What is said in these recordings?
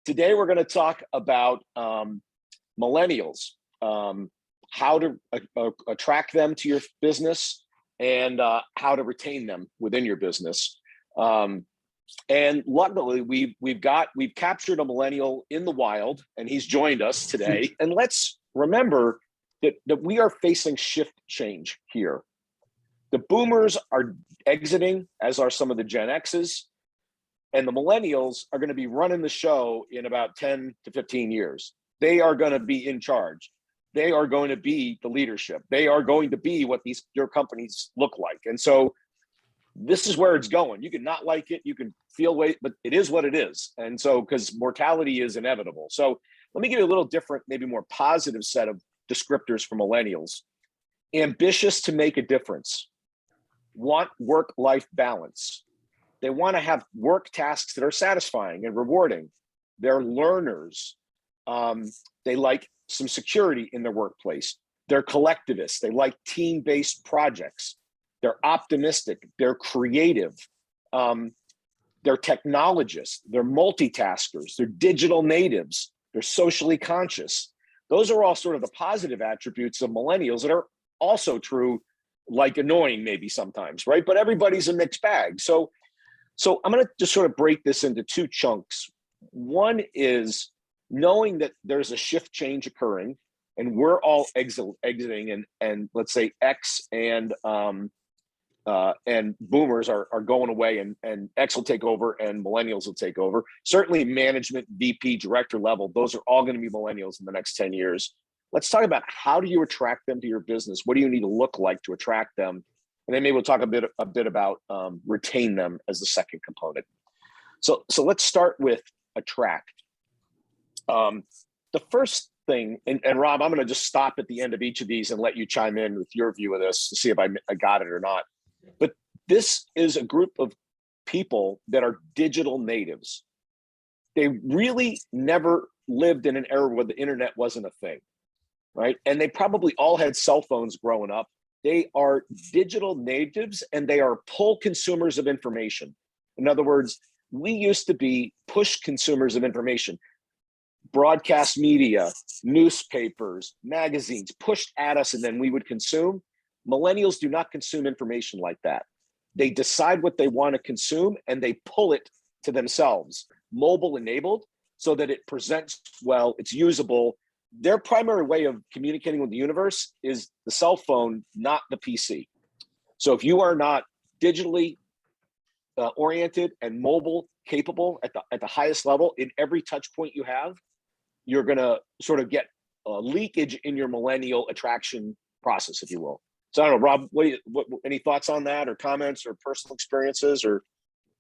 Today, we're going to talk about millennials, how to attract them to your business, and how to retain them within your business. And luckily, we've captured a millennial in the wild, and he's joined us today. And let's remember that we are facing shift change here. The boomers are exiting, as are some of the Gen X's. And the millennials are going to be running the show in about 10 to 15 years. They are going to be in charge. They are going to be the leadership. They are going to be what your companies look like. And so this is where it's going. You can not like it, you can feel weight, but it is what it is. And so, because mortality is inevitable. So let me give you a little different, maybe more positive set of descriptors for millennials. Ambitious to make a difference. Want work-life balance. They want to have work tasks that are satisfying and rewarding. They're learners. They like some security in their workplace. They're collectivists. They like team-based projects. They're optimistic. They're creative. They're technologists. They're multitaskers. They're digital natives. They're socially conscious. Those are all sort of the positive attributes of millennials that are also true, like annoying maybe sometimes, right? But everybody's a mixed bag. So I'm going to just sort of break this into two chunks. One is knowing that there's a shift change occurring, and we're all exiting, and let's say X and boomers are going away, and X will take over and millennials will take over. Certainly management, VP, director level, those are all going to be millennials in the next 10 years. Let's talk about how do you attract them to your business? What do you need to look like to attract them? And then maybe we'll talk a bit about retain them as the second component. So let's start with attract. The first thing, and Rob, I'm going to just stop at the end of each of these and let you chime in with your view of this to see if I got it or not. But this is a group of people that are digital natives. They really never lived in an era where the internet wasn't a thing, right? And they probably all had cell phones growing up. They are digital natives, and they are pull consumers of information. In other words, we used to be push consumers of information. Broadcast media, newspapers, magazines pushed at us, and then we would consume. Millennials do not consume information like that. They decide what they want to consume, and they pull it to themselves. Mobile enabled, so that it presents well, it's usable. Their primary way of communicating with the universe is the cell phone, not the PC. So if you are not digitally oriented and mobile capable at the highest level in every touch point you have, you're going to sort of get a leakage in your millennial attraction process, if you will. So I don't know, Rob, any thoughts on that, or comments, or personal experiences, or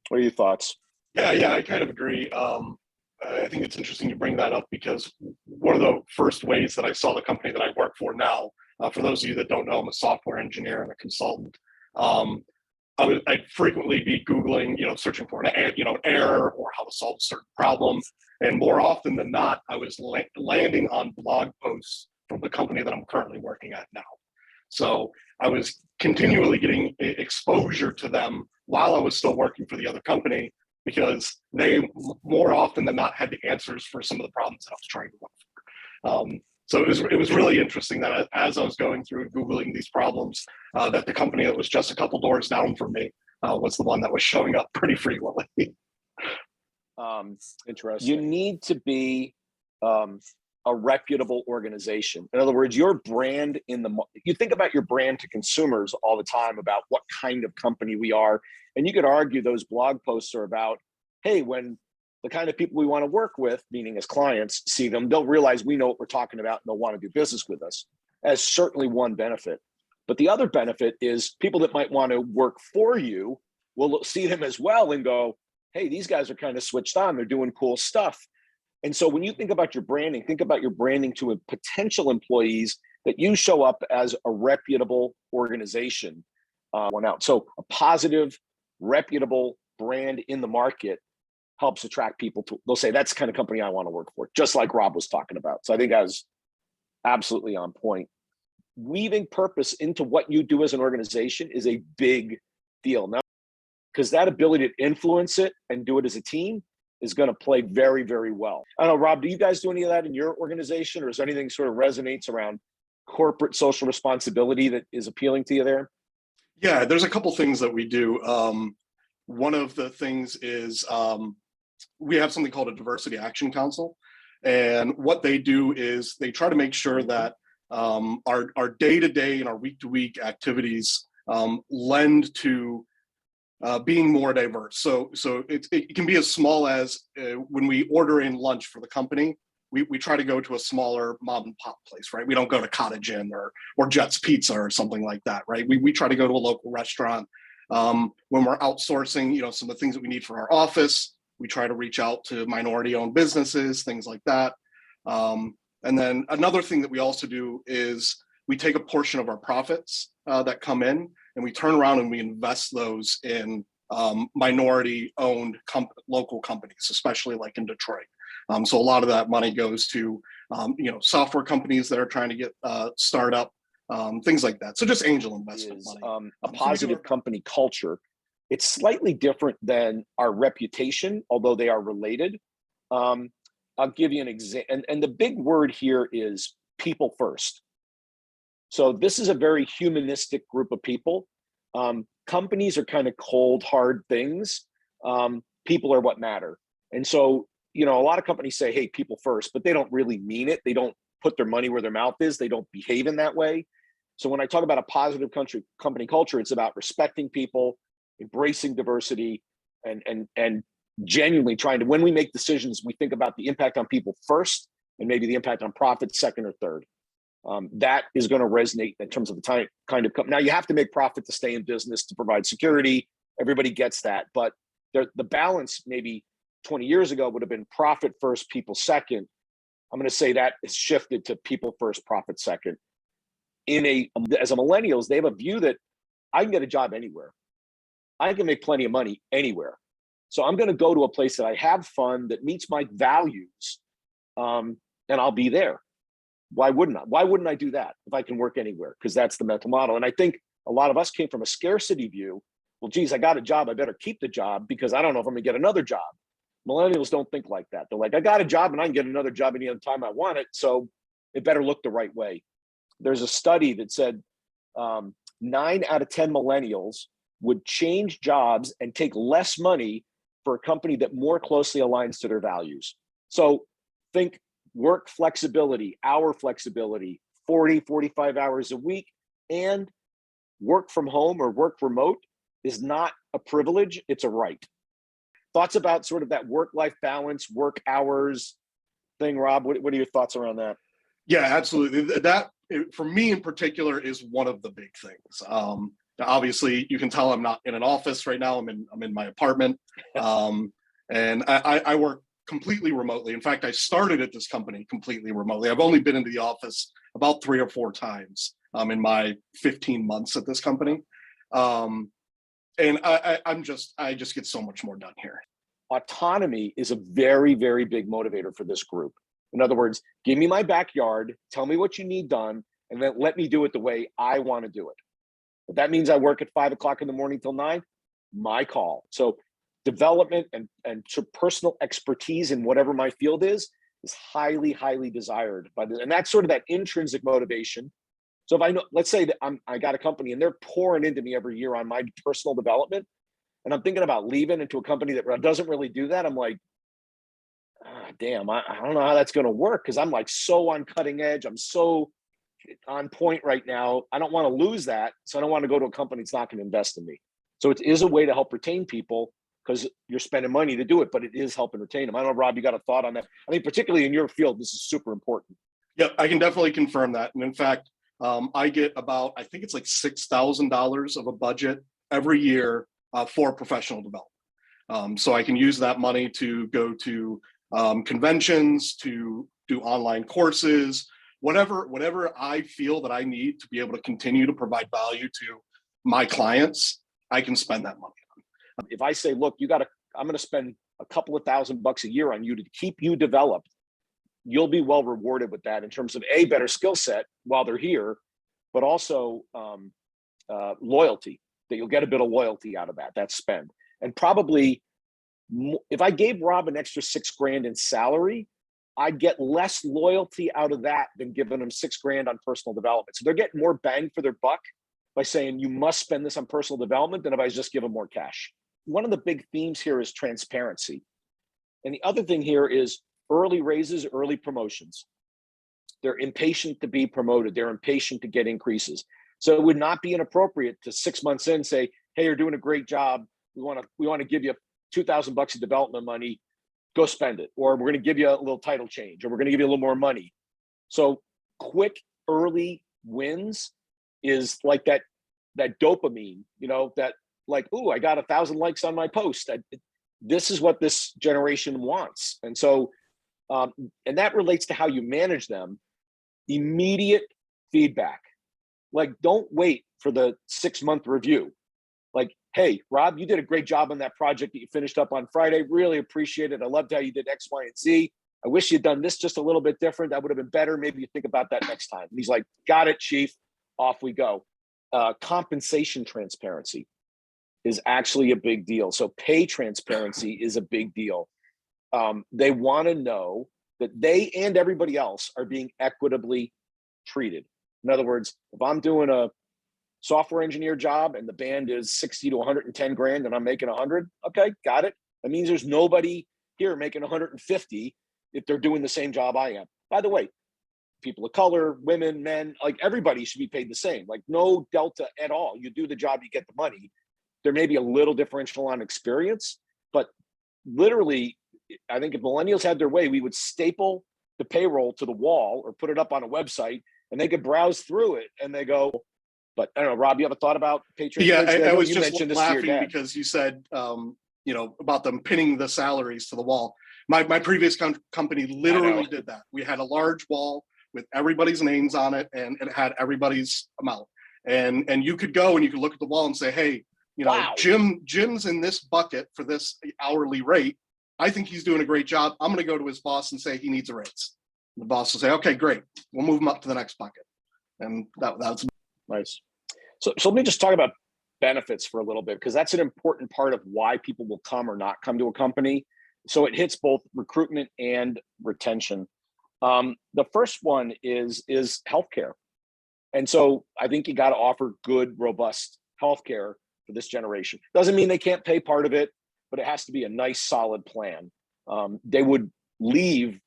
what are your thoughts? Yeah, I kind of agree. I think it's interesting to bring that up because one of the first ways that I saw the company that I work for now, for those of you that don't know, I'm a software engineer and a consultant. I'd frequently be Googling, searching for an error or how to solve a certain problem. And more often than not, I was landing on blog posts from the company that I'm currently working at now. So I was continually getting exposure to them while I was still working for the other company, because they more often than not had the answers for some of the problems that I was trying to work for. So it was really interesting that as I was going through and Googling these problems, that the company that was just a couple doors down from me was the one that was showing up pretty frequently. Interesting. You need to be a reputable organization. In other words, your brand you think about your brand to consumers all the time about what kind of company we are. And you could argue those blog posts are about, hey, when the kind of people we want to work with, meaning as clients, see them, they'll realize we know what we're talking about and they'll want to do business with us. As certainly one benefit. But the other benefit is people that might want to work for you will see them as well and go, hey, these guys are kind of switched on. They're doing cool stuff. And so when you think about your branding, think about your branding to potential employees that you show up as a reputable organization. So a positive, reputable brand in the market helps attract people they'll say, that's the kind of company I want to work for, just like Rob was talking about. So I think that was absolutely on point. Weaving purpose into what you do as an organization is a big deal. Now, because that ability to influence it and do it as a team is going to play very, very well. I don't know, Rob, do you guys do any of that in your organization, or is there anything sort of resonates around corporate social responsibility that is appealing to you there? Yeah, there's a couple things that we do. One of the things is we have something called a Diversity Action Council. And what they do is they try to make sure that our day-to-day and our week-to-week activities lend to being more diverse. So it can be as small as when we order in lunch for the company, we try to go to a smaller mom and pop place, right? We don't go to Cottage Inn or Jet's Pizza or something like that, right? We try to go to a local restaurant. When we're outsourcing, some of the things that we need for our office, we try to reach out to minority-owned businesses, things like that. And then another thing that we also do is we take a portion of our profits that come in, and we turn around and we invest those in minority-owned local companies, especially like in Detroit. So a lot of that money goes to software companies that are trying to get startup, things like that. So just angel investment money. A positive company culture. It's slightly different than our reputation, although they are related. I'll give you an example. And the big word here is people first. So this is a very humanistic group of people. Companies are kind of cold, hard things. People are what matter. And so, a lot of companies say, hey, people first, but they don't really mean it. They don't put their money where their mouth is. They don't behave in that way. So when I talk about a positive company culture, it's about respecting people, embracing diversity, and genuinely trying to, when we make decisions, we think about the impact on people first, and maybe the impact on profit second or third. That is going to resonate in terms of the kind of company. Now, you have to make profit to stay in business, to provide security. Everybody gets that. But the balance maybe 20 years ago would have been profit first, people second. I'm going to say that has shifted to people first, profit second. As a millennials, they have a view that I can get a job anywhere. I can make plenty of money anywhere. So I'm going to go to a place that I have fun, that meets my values, and I'll be there. Why wouldn't I? Why wouldn't I do that if I can work anywhere? Because that's the mental model. And I think a lot of us came from a scarcity view. Well, geez, I got a job. I better keep the job because I don't know if I'm going to get another job. Millennials don't think like that. They're like, I got a job and I can get another job any other time I want it. So it better look the right way. There's a study that said 9 out of 10 millennials would change jobs and take less money for a company that more closely aligns to their values. So think work flexibility, hour flexibility, 40, 45 hours a week, and work from home or work remote is not a privilege, it's a right. Thoughts about sort of that work-life balance, work hours thing, Rob? What are your thoughts around that? Yeah, absolutely. That, for me in particular, is one of the big things. Obviously, you can tell I'm not in an office right now. I'm in my apartment, and I work completely remotely. In fact, I started at this company completely remotely. I've only been into the office about 3 or 4 times in my 15 months at this company. And I just get so much more done here. Autonomy is a very, very big motivator for this group. In other words, give me my backyard, tell me what you need done, and then let me do it the way I want to do it. If that means I work at 5 o'clock in the morning till 9, my call. So development and personal expertise in whatever my field is highly, highly desired by this. And that's sort of that intrinsic motivation. So if I know, let's say that I got a company and they're pouring into me every year on my personal development, and I'm thinking about leaving into a company that doesn't really do that, I'm like, damn, I don't know how that's going to work, because I'm like so on cutting edge. I'm so on point right now. I don't want to lose that. So I don't want to go to a company that's not going to invest in me. So it is a way to help retain people, because you're spending money to do it, but it is helping retain them. I don't know, Rob, you got a thought on that? I mean, particularly in your field, this is super important. Yeah, I can definitely confirm that. And in fact, I get about, I think it's like $6,000 of a budget every year for professional development. So I can use that money to go to conventions, to do online courses, whatever I feel that I need to be able to continue to provide value to my clients, I can spend that money on. If I say, look, I'm going to spend a couple of $1,000 a year on you to keep you developed, you'll be well rewarded with that in terms of a better skill set while they're here, but also loyalty, that you'll get a bit of loyalty out of that spend. And probably If I gave Rob an extra $6,000 in salary, I'd get less loyalty out of that than giving them $6,000 on personal development. So they're getting more bang for their buck by saying you must spend this on personal development than if I just give them more cash. One of the big themes here is transparency. And the other thing here is early raises, early promotions. They're impatient to be promoted. They're impatient to get increases. So it would not be inappropriate to 6 months in say, hey, you're doing a great job. We want to give you $2,000 of development money. Go spend it. Or we're going to give you a little title change, or we're going to give you a little more money. So quick early wins is like that dopamine, that like, ooh, I got 1,000 likes on my post. This is what this generation wants. And so, and that relates to how you manage them. Immediate feedback. Like, don't wait for the 6-month review. Like, hey, Rob, you did a great job on that project that you finished up on Friday. Really appreciate it. I loved how you did X, Y, and Z. I wish you'd done this just a little bit different. That would have been better. Maybe you think about that next time. And he's like, got it, chief. Off we go. Compensation transparency is actually a big deal. So pay transparency is a big deal. They want to know that they and everybody else are being equitably treated. In other words, if I'm doing a software engineer job and the band is 60 to 110 grand and I'm making 100, okay, got it. That means there's nobody here making 150 if they're doing the same job I am. By the way, people of color, women, men, like everybody should be paid the same, like no delta at all. You do the job, you get the money. There may be a little differential on experience, but literally, I think if millennials had their way, we would staple the payroll to the wall or put it up on a website and they could browse through it and they go, but I don't know, Rob, you have a thought about Patriot? Yeah, I was you just laughing because you said, about them pinning the salaries to the wall. My previous company literally did that. We had a large wall with everybody's names on it, and it had everybody's amount. And you could go and you could look at the wall and say, hey, wow, Jim's in this bucket for this hourly rate. I think he's doing a great job. I'm going to go to his boss and say he needs a raise. The boss will say, okay, great. We'll move him up to the next bucket. And that's nice. So let me just talk about benefits for a little bit, because that's an important part of why people will come or not come to a company. So it hits both recruitment and retention. The first one is healthcare. And so I think you got to offer good, robust healthcare for this generation. Doesn't mean they can't pay part of it, but it has to be a nice, solid plan. They would leave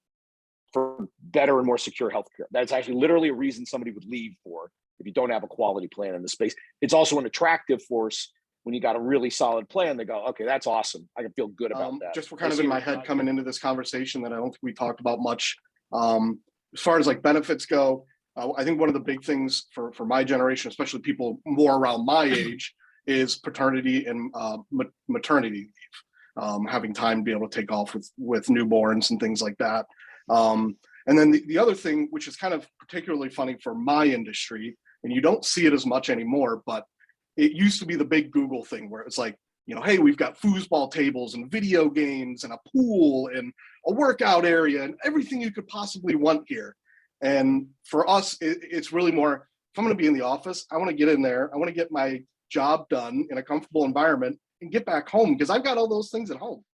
for better and more secure healthcare. That's actually literally a reason somebody would leave for, if you don't have a quality plan in the space. It's also an attractive force when you got a really solid plan. They go, okay, that's awesome. I can feel good about that. Just kind of in my head coming into this conversation that I don't think we talked about much. As far as like benefits go, I think one of the big things for my generation, especially people more around my age, is paternity and maternity leave, having time to be able to take off with newborns and things like that. And then the other thing, which is kind of particularly funny for my industry, and you don't see it as much anymore, but it used to be the big Google thing where it's like, hey, we've got foosball tables and video games and a pool and a workout area and everything you could possibly want here. And for us, it's really more, if I'm going to be in the office, I want to get in there. I want to get my job done in a comfortable environment and get back home, because I've got all those things at home.